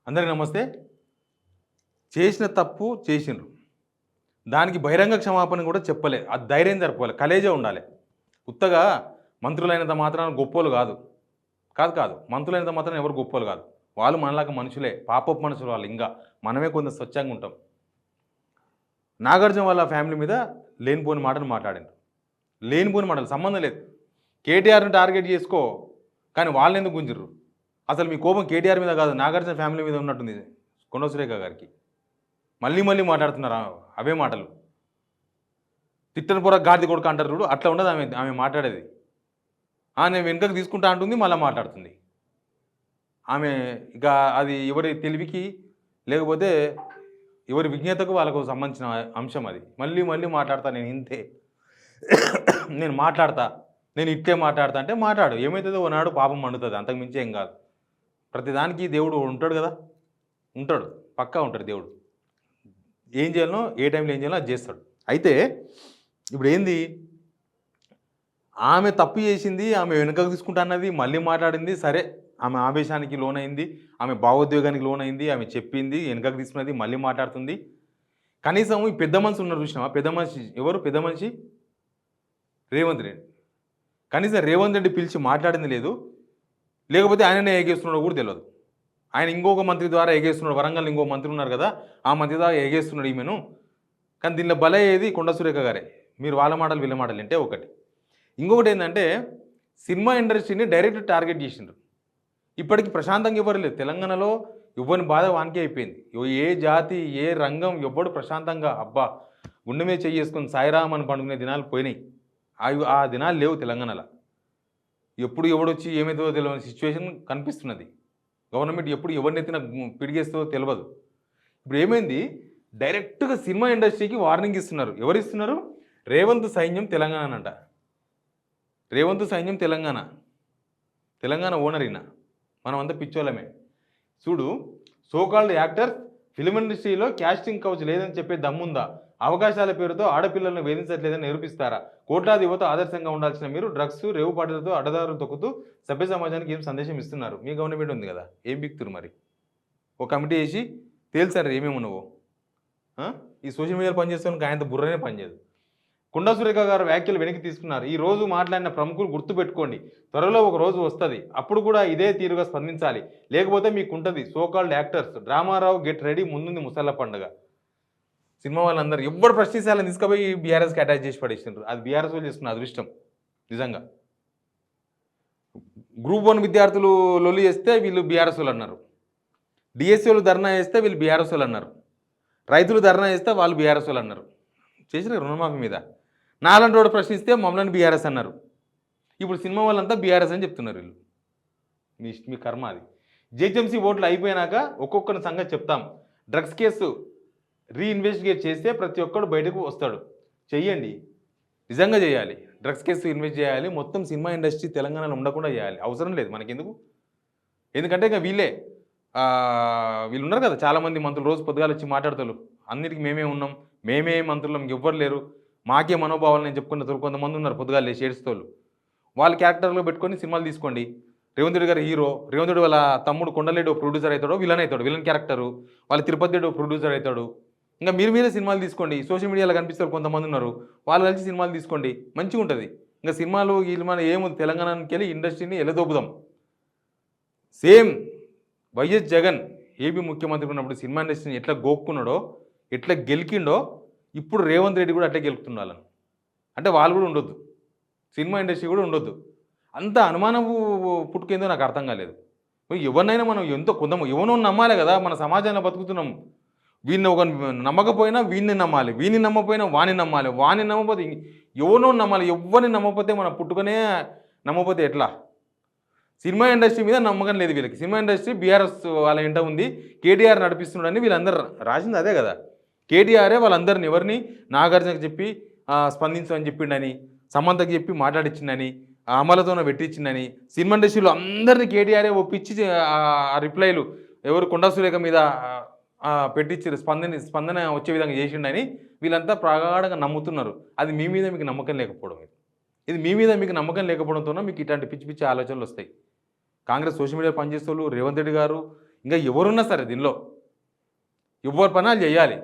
అందరికీ నమస్తే. చేసిన తప్పు చేసిండ్రు. దానికి బహిరంగ క్షమాపణ కూడా చెప్పలే. అది ధైర్యం సరిపోలే. కలేజే ఉండాలి. ఉత్తగా మంత్రులైనంత మాత్రాన గొప్పోళ్ళు కాదు. కాదు. మంత్రులైనంత మాత్రాన ఎవరు గొప్పోళ్ళు కాదు. వాళ్ళు మనలాగా మనుషులే. పాపపు మనుషులు వాళ్ళు ఇంకా. మనమే కొంచెం స్వచ్ఛంగా ఉంటాం. నాగార్జున వాళ్ళ ఫ్యామిలీ మీద లేనిపోని మాటలు మాట్లాడిండ్రు. లేనిపోని మాటలు సంబంధం లేదు. కేటీఆర్ని టార్గెట్ చేసుకో, కానీ వాళ్ళని ఎందుకు గుంజిర్రు? అసలు మీ కోపం కేటీఆర్ మీద కాదు, నాగార్జున ఫ్యామిలీ మీద ఉన్నట్టుంది కొండ సురేఖ గారికి. మళ్ళీ మాట్లాడుతున్నారు అవే మాటలు. తిట్టని పొర గాడిద కొడుకు అంటారు చూడు, అట్లా ఉండదు ఆమె మాట్లాడేది. నేను వెనుకకు తీసుకుంటా అంటుంది, మళ్ళీ మాట్లాడుతుంది. ఆమె ఇక అది ఎవరి తెలివికి లేకపోతే ఎవరి విజ్ఞతకు వాళ్ళకు సంబంధించిన అంశం అది. మళ్ళీ మాట్లాడతా, నేను ఇంతే, నేను మాట్లాడతా, నేను ఇట్లే మాట్లాడతా అంటే మాట్లాడు. ఏమవుతుందో ఓనాడు పాపం మండుతుంది, అంతకుమించి ఏం కాదు. ప్రతిదానికి దేవుడు ఉంటాడు కదా, ఉంటాడు, పక్కా ఉంటాడు దేవుడు. ఏం చేయాలనో ఏ టైంలో ఏం చేయాలో అది చేస్తాడు. అయితే ఇప్పుడు ఏంది, ఆమె తప్పు చేసింది, ఆమె వెనుకకు తీసుకుంటా అన్నది, మళ్ళీ మాట్లాడింది. సరే, ఆమె ఆవేశానికి లోనైంది, ఆమె భావోద్వేగానికి లోనైంది, ఆమె చెప్పింది, వెనుకకు తీసుకున్నది, మళ్ళీ మాట్లాడుతుంది. కనీసం ఈ పెద్ద మనిషి ఉన్నారు చూసినావా? పెద్ద మనిషి ఎవరు? పెద్ద మనిషి రేవంత్ రెడ్డి. కనీసం రేవంత్ రెడ్డి పిలిచి మాట్లాడింది లేదు. లేకపోతే ఆయననే ఎగేస్తున్నాడో కూడా తెలియదు. ఆయన ఇంకొక మంత్రి ద్వారా ఎగేస్తున్నాడు. వరంగల్ ఇంకో మంత్రి ఉన్నారు కదా, ఆ మంత్రి ద్వారా ఎగేస్తున్నాడు ఈమెను. కానీ దీనిలో బలే ఏది కొండ సురేఖ గారే. మీరు వాళ్ళ మాటలు వీళ్ళ మాటలు అంటే ఒకటి. ఇంకొకటి ఏంటంటే, సినిమా ఇండస్ట్రీని డైరెక్ట్ టార్గెట్ చేసిండ్రు. ఇప్పటికి ప్రశాంతంగా ఎవరు లేదు తెలంగాణలో. ఎవరిని బాధ వానికే అయిపోయింది. ఏ జాతి ఏ రంగం ఎవ్వడు ప్రశాంతంగా అబ్బా గుండె మీద చేసుకొని సాయిరామ్ అని పండుకునే దినాలు పోయినాయి. ఆ దినాలు లేవు తెలంగాణలో. ఎప్పుడు ఎవడొచ్చి ఏమవుతుందో తెలియని సిచ్యువేషన్ కనిపిస్తున్నది. గవర్నమెంట్ ఎప్పుడు ఎవరినెత్తిన పిడిగేస్తుందో తెలియదు. ఇప్పుడు ఏమైంది, డైరెక్ట్గా సినిమా ఇండస్ట్రీకి వార్నింగ్ ఇస్తున్నారు. ఎవరు ఇస్తున్నారు? రేవంత్ సైన్యం తెలంగాణ అంట. రేవంత్ సైన్యం తెలంగాణ ఓనర్ ఈయన. మనం అంతా పిచ్చోళ్ళమే. చూడు, సోకాల్డ్ యాక్టర్స్ ఫిలిం ఇండస్ట్రీలో క్యాస్టింగ్ కౌచ్ లేదని చెప్పే దమ్ముందా? అవకాశాల పేరుతో ఆడపిల్లలను వేధించట్లేదని నిరూపిస్తారా? కోట్లాది యువత ఆదర్శంగా ఉండాల్సిన మీరు డ్రగ్స్ రేవుపాటలతో అడ్డదారులు తొక్కుతూ సభ్య సమాజానికి ఏం సందేశం ఇస్తున్నారు? మీ గవర్నమెంట్ ఉంది కదా, ఏం బిక్తురు మరి? ఒక కమిటీ వేసి తేల్చారు ఏమేమి ఉన్నావో. ఈ సోషల్ మీడియాలో పనిచేస్తానికి ఆయనంత బుర్రనే పనిచేయదు. కొండా సురేఖ గారు వ్యాఖ్యలు వెనక్కి తీసుకున్నారు. ఈ రోజు మాట్లాడిన ప్రముఖులు గుర్తుపెట్టుకోండి, త్వరలో ఒక రోజు వస్తుంది, అప్పుడు కూడా ఇదే తీరుగా స్పందించాలి, లేకపోతే మీకుంటుంది. సోకాల్డ్ యాక్టర్స్ డ్రామారావు గెట్ రెడీ, ముందుంది ముసళ్ళ పండుగ. సినిమా వాళ్ళందరూ ఎవ్వరు ప్రశ్నించాలని తీసుకుపోయి బీఆర్ఎస్కి అటాచ్ చేసి పడేసిండ్రు. అది బీఆర్ఎస్ వాళ్ళు చేస్తున్న అదృష్టం నిజంగా. గ్రూప్ 1 విద్యార్థులు లొల్లి చేస్తే వీళ్ళు బీఆర్ఎస్ వాళ్ళు అన్నారు. డిఎస్సీలు ధర్నా చేస్తే వీళ్ళు బీఆర్ఎస్ వాళ్ళు అన్నారు. రైతులు ధర్నా చేస్తే వాళ్ళు బీఆర్ఎస్ వాళ్ళు అన్నారు. చేసిన రుణమాఫీ మీద నాలంటి వాడు ప్రశ్నిస్తే మమ్మల్ని బీఆర్ఎస్ అన్నారు. ఇప్పుడు సినిమా వాళ్ళంతా బీఆర్ఎస్ అని చెప్తున్నారు వీళ్ళు. మీ కర్మ అది. జిహెచ్ఎంసీ ఓట్లు అయిపోయినాక ఒక్కొక్కరి సంగతి చెప్తాం. డ్రగ్స్ కేసు రీఇన్వెస్టిగేట్ చేస్తే ప్రతి ఒక్కడు బయటకు వస్తాడు. చెయ్యండి, నిజంగా చేయాలి. డ్రగ్స్ కేసు ఇన్వెస్ట్ చేయాలి. మొత్తం సినిమా ఇండస్ట్రీ తెలంగాణలో ఉండకుండా చేయాలి. అవసరం లేదు మనకెందుకు. ఎందుకంటే ఇక వీళ్ళు ఉన్నారు కదా చాలామంది మంత్రులు, రోజు పొద్దుగాలు వచ్చి మాట్లాడతారు. అన్నిటికీ మేమే ఉన్నాం, మేమే మంత్రులం, ఎవ్వరు లేరు, మాకే మనోభావాలు నేను చెప్పుకున్న కొంతమంది ఉన్నారు పొద్దుగాలు లేచి ఏడుస్తోళ్ళు. వాళ్ళ క్యారెక్టర్లో పెట్టుకొని సినిమాలు తీసుకోండి. రేవంత్ రెడ్డి గారు హీరో, రేవంత్ రెడ్డి వాళ్ళ తమ్ముడు కొండలేడు ప్రొడ్యూసర్ అవుతాడో, విలన్ అవుతాడు, విలన్ క్యారెక్టరు. వాళ్ళ తిరుపతి రెడ్డి ప్రొడ్యూసర్ అవుతాడు. ఇంకా మీరే సినిమాలు తీసుకోండి. సోషల్ మీడియాలో కనిపిస్తారు కొంతమంది ఉన్నారు, వాళ్ళు కలిసి సినిమాలు తీసుకోండి, మంచిగా ఉంటుంది. ఇంకా సినిమాలు ఏముంది, తెలంగాణకి వెళ్ళి ఇండస్ట్రీని ఎలదోపుదాం. సేమ్ వైఎస్ జగన్ ఏపీ ముఖ్యమంత్రి ఉన్నప్పుడు సినిమా ఇండస్ట్రీని ఎట్లా గోక్కున్నాడో, ఎట్లా గెలికిండో, ఇప్పుడు రేవంత్ రెడ్డి కూడా అట్లా గెలుపుతుండాలి. అంటే వాళ్ళు కూడా ఉండొద్దు, సినిమా ఇండస్ట్రీ కూడా ఉండొద్దు. అంత అనుమానము పుట్టుకేందో నాకు అర్థం కాలేదు. ఎవరినైనా మనం ఎవరో నమ్మాలి కదా, మన సమాజంలో బతుకుతున్నాం. వీడిని ఒక నమ్మకపోయినా వీడిని నమ్మాలి, వీడిని నమ్మకపోయినా వాణ్ణి నమ్మాలి, వాణ్ణి నమ్మకపోతే ఎవరినో నమ్మాలి. ఎవరిని నమ్మకపోతే మనం పుట్టుకనే నమ్మకపోతే ఎట్లా? సినిమా ఇండస్ట్రీ మీద నమ్మకం లేదు వీళ్ళకి. సినిమా ఇండస్ట్రీ బీఆర్ఎస్ వాళ్ళ ఇంట ఉంది, కేటీఆర్ నడిపిస్తున్నాడని వీళ్ళందరూ రాసింది అదే కదా. కేటీఆరే వాళ్ళందరిని ఎవరిని నాగార్జునకు చెప్పి స్పందించమని చెప్పిండని, సమంతకు చెప్పి మాట్లాడించిందని, అమలతోనే పెట్టించిందని, సినిమా ఇండస్ట్రీలో అందరినీ కేటీఆరే ఒప్పించి ఆ రిప్లైలు ఎవరు కొండా సురేఖ మీద పెట్టించారు, స్పందన వచ్చే విధంగా చేసిండని వీళ్ళంతా ప్రగాఢంగా నమ్ముతున్నారు. అది మీ మీద మీకు నమ్మకం లేకపోవడం. ఇది మీ మీద మీకు నమ్మకం లేకపోవడంతోనే మీకు ఇట్లాంటి పిచ్చి పిచ్చి ఆలోచనలు వస్తాయి. కాంగ్రెస్ సోషల్ మీడియా పనిచేస్తూ రేవంత్ రెడ్డి గారు ఇంకా ఎవరున్నా సరే దీనిలో ఎవరి పనాలు చేయాలి.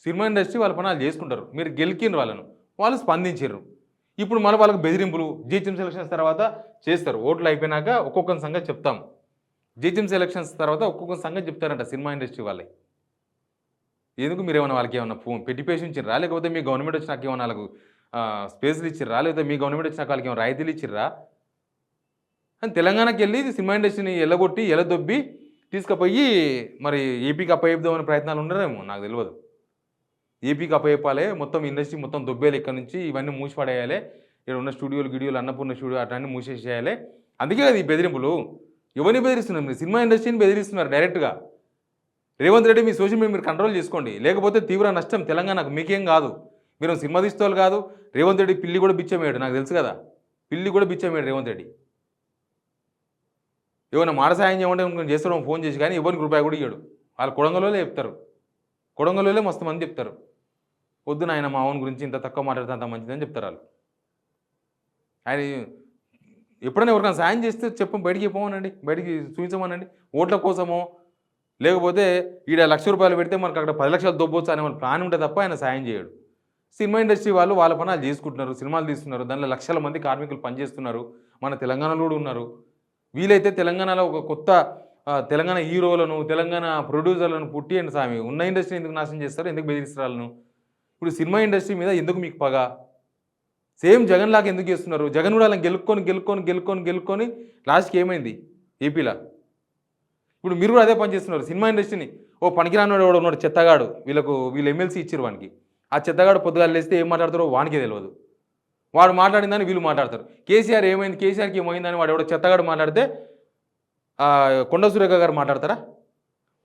సినిమా ఇండస్ట్రీ వాళ్ళ పనాలు చేసుకుంటారు. మీరు గెలికిండ్రు వాళ్ళను, వాళ్ళు స్పందించారు. ఇప్పుడు మళ్ళీ వాళ్ళకి బెదిరింపులు జీహెచ్ఎంసీ ఎలక్షన్స్ తర్వాత చేస్తారు. ఓట్లు అయిపోయినాక ఒక్కొక్క సంగతి చెప్తాం. జీహెచ్ఎంసీ ఎలక్షన్స్ తర్వాత ఒక్కొక్క సంగతి చెప్తారంట సినిమా ఇండస్ట్రీ వాళ్ళే. ఎందుకు మీరు ఏమైనా వాళ్ళకి ఏమన్నా పెట్టి ఇచ్చిర్రా, లేకపోతే మీ గవర్నమెంట్ వచ్చినాక ఏమన్నా వాళ్ళకు స్పేస్లు ఇచ్చిర్రా, లేకపోతే మీ గవర్నమెంట్ వచ్చినాక వాళ్ళకి ఏమైనా రాయితీలు ఇచ్చిర్రా అని తెలంగాణకి వెళ్ళి సినిమా ఇండస్ట్రీని ఎల్లగొట్టి ఎలదొబ్బి తీసుకుపోయి మరి ఏపీకి అప్పచెప్దామనే ప్రయత్నాలు ఉండరేమో, నాకు తెలియదు. ఏపీకి అప్పచెప్పాలి, మొత్తం ఇండస్ట్రీ మొత్తం దొబ్బేయాలి, ఇక్కడ నుంచి ఇవన్నీ మూసిపడేయాలి, ఇక్కడ ఉన్న స్టూడియోలు గిడియోలు అన్నపూర్ణ స్టూడియో అట్లన్నీ మూసేసేయాలి. అందుకే కదా ఈ బెదిరింపులు. ఎవరిని బెదిరిస్తున్నారు మీరు? సినిమా ఇండస్ట్రీని బెదిరిస్తున్నారు డైరెక్ట్గా. రేవంత్ రెడ్డి మీ సోషల్ మీడియా మీరు కంట్రోల్ చేసుకోండి, లేకపోతే తీవ్ర నష్టం తెలంగాణకు. మీకేం కాదు, మీరు సినిమా తీసుకోవాలి కాదు. రేవంత్ రెడ్డి పిల్లి కూడా బిచ్చమేయడు, నాకు తెలుసు కదా. పిల్లి కూడా బిచ్చమేయడు రేవంత్ రెడ్డి. ఏమైనా మాట సాయం చేయమంటే చేస్తాడు ఫోన్ చేసి, కానీ ఎవరికి రూపాయి కూడా ఇవ్వడు. వాళ్ళు కొడంగల్లోనే చెప్తారు, కొడంగల్లోనే మస్తు మంది చెప్తారు, వద్దు నాయన మా ఓన్ గురించి ఇంత తక్కువ మాట్లాడితే అంత మంచిదని చెప్తారు వాళ్ళు. ఆయన ఎప్పుడైనా ఎవరికైనా సాయం చేస్తే బయటికి చెప్పమనండి, బయటికి చూపించమనండి. ఓట్ల కోసమో లేకపోతే ఈడ ₹1,00,000 పెడితే మనకు అక్కడ 10 లక్షలు దొబ్బొచ్చు అనే మన ప్లాన్ ఉంటే తప్ప ఆయన సాయం చేయడు. సినిమా ఇండస్ట్రీ వాళ్ళు వాళ్ళ పనులు చేసుకుంటున్నారు, సినిమాలు తీస్తున్నారు, దానిలో లక్షల మంది కార్మికులు పనిచేస్తున్నారు, మన తెలంగాణలో కూడా ఉన్నారు. వీలైతే తెలంగాణలో ఒక కొత్త తెలంగాణ హీరోలను, తెలంగాణ ప్రొడ్యూసర్లను పుట్టియండి స్వామి. ఉన్న ఇండస్ట్రీ ఎందుకు నాశనం చేస్తారు, ఎందుకు బెదిరిస్తారు? ఇప్పుడు సినిమా ఇండస్ట్రీ మీద ఎందుకు మీకు పగ? సేమ్ జగన్ లాగా ఎందుకు చేస్తున్నారు? జగన్ కూడా అలా గెలుక్కొని లాస్ట్కి ఏమైంది ఏపీలో? ఇప్పుడు మీరు కూడా అదే పని చేస్తున్నారు. సినిమా ఇండస్ట్రీని ఓ పనికిరానివాడు ఎవడో ఉన్నాడు, చెత్తగాడు, వీళ్ళు ఎమ్మెల్సీ ఇచ్చారు వానికి. ఆ చెత్తగాడు పొద్దుగాలు లేస్తే ఏం మాట్లాడతారో వానికే తెలియదు. వాడు మాట్లాడిందని వీళ్ళు మాట్లాడతారు. కేసీఆర్ ఏమైంది, కేసీఆర్కి ఏమైందని వాడు ఎవడో చెత్తగాడు మాట్లాడితే కొండ సురేఖ గారు మాట్లాడతారా?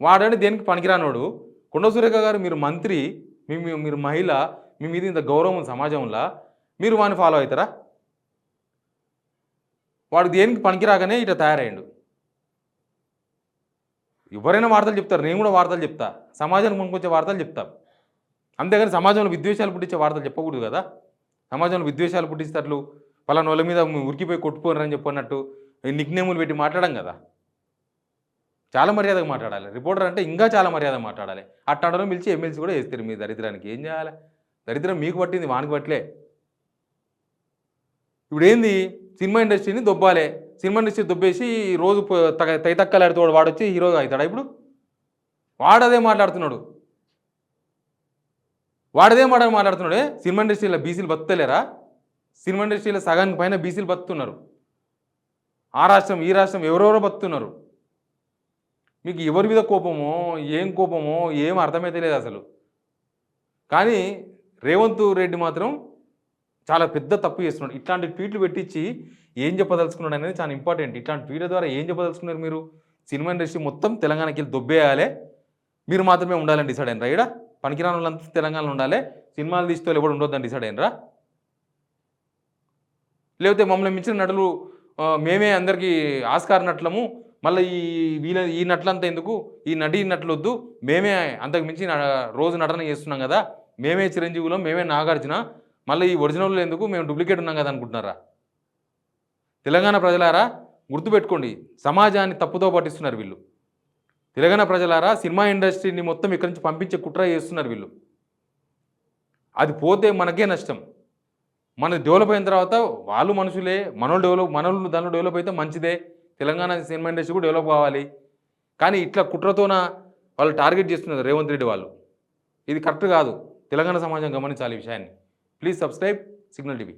వాడంటే దేనికి పనికిరానోడు. కొండ సురేఖ గారు మీరు మంత్రి, మీరు మహిళ, మీ మీద ఇంత గౌరవం సమాజంలో, మీరు వాడిని ఫాలో అవుతారా? వాడు దేనికి పనికిరాగానే ఇట్లా తయారయ్యాడు. ఎవరైనా వార్తలు చెప్తారు, నేను కూడా వార్తలు చెప్తా, సమాజానికి ముందుకొచ్చే వార్తలు చెప్తా. అంతేగాని సమాజంలో విద్వేషాలు పుట్టించే వార్తలు చెప్పకూడదు కదా. సమాజంలో విద్వేషాలు పుట్టిస్తట్లు పలానా వాళ్ళ మీద ఉరికిపోయి కొట్టుకోరని చెప్పన్నట్టు నిక్నేములు పెట్టి మాట్లాడడం కదా. చాలా మర్యాదగా మాట్లాడాలి. రిపోర్టర్ అంటే ఇంకా చాలా మర్యాదగా మాట్లాడాలి. అట్టాడలో పిలిచి ఎమ్మెల్సీ కూడా వేస్తారు. మీ దరిద్రానికి ఏం చేయాలి? దరిద్రం మీకు పట్టింది, వానికి పట్టలే. ఇప్పుడు ఏంది, సినిమా ఇండస్ట్రీని దొబ్బాలి. సినిమా ఇండస్ట్రీ దొబ్బేసి రోజు తైతక్కలాడుతోడు వాడొచ్చి హీరోగా అవుతాడా? ఇప్పుడు వాడదే మాట్లాడుతున్నాడు. మాట్లాడుతున్నాడే. సినిమా ఇండస్ట్రీలో బీసీలు బతుకుతలేరా? సినిమా ఇండస్ట్రీలో సగానికి పైన బీసీలు బతుకుతున్నారు. ఆ రాష్ట్రం ఈ రాష్ట్రం ఎవరెవరో బతుకుతున్నారు. మీకు ఎవరి మీద కోపమో ఏం అర్థమైతే లేదు అసలు. కానీ రేవంత్ రెడ్డి మాత్రం చాలా పెద్ద తప్పు చేస్తున్నాడు. ఇట్లాంటి ట్వీట్లు పెట్టించి ఏం చెప్పదలుచుకున్నాడు అనేది చాలా ఇంపార్టెంట్. ఇట్లాంటి ట్వీట్ల ద్వారా ఏం చెప్పదలుచుకున్నారు మీరు? సినిమా ఇండస్ట్రీ మొత్తం తెలంగాణకి వెళ్ళి దొబ్బేయాలి, మీరు మాత్రమే ఉండాలని డిసైడ్ అయినరా? ఇక్కడ పనికిరాని వాళ్ళంతా తెలంగాణలో ఉండాలి, సినిమాలు తీస్తే ఎవరు ఉండొద్దని డిసైడ్ అయినరా? లేకపోతే మమ్మల్ని మించిన నటులు మేమే అందరికీ ఆస్కార్ నటులము, మళ్ళీ ఈ నటులంతా ఎందుకు, ఈ నటులు వద్దు, మేమే అంతకు మించి రోజు నటన చేస్తున్నాం కదా, మేమే చిరంజీవులం, మేమే నాగార్జున, మళ్ళీ ఈ ఒరిజినల్ ఎందుకు, మేము డూప్లికేట్ ఉన్నాం కదా అనుకుంటున్నారా? తెలంగాణ ప్రజలారా గుర్తుపెట్టుకోండి, సమాజాన్ని తప్పుతో పట్టిస్తున్నారు వీళ్ళు. తెలంగాణ ప్రజలారా, సినిమా ఇండస్ట్రీని మొత్తం ఇక్కడి నుంచి పంపించే కుట్ర చేస్తున్నారు వీళ్ళు. అది పోతే మనకే నష్టం. మన డెవలప్ అయిన తర్వాత వాళ్ళు మనుషులే, మనోళ్ళు దానిలో డెవలప్ అయితే మంచిదే. తెలంగాణ సినిమా ఇండస్ట్రీ కూడా డెవలప్ కావాలి. కానీ ఇట్లా కుట్రతోన వాళ్ళు టార్గెట్ చేస్తున్నారు రేవంత్ రెడ్డి వాళ్ళు. ఇది కరెక్ట్ కాదు. తెలంగాణ సమాజం గమనించాలి ఈ విషయాన్ని. Please subscribe signal TV.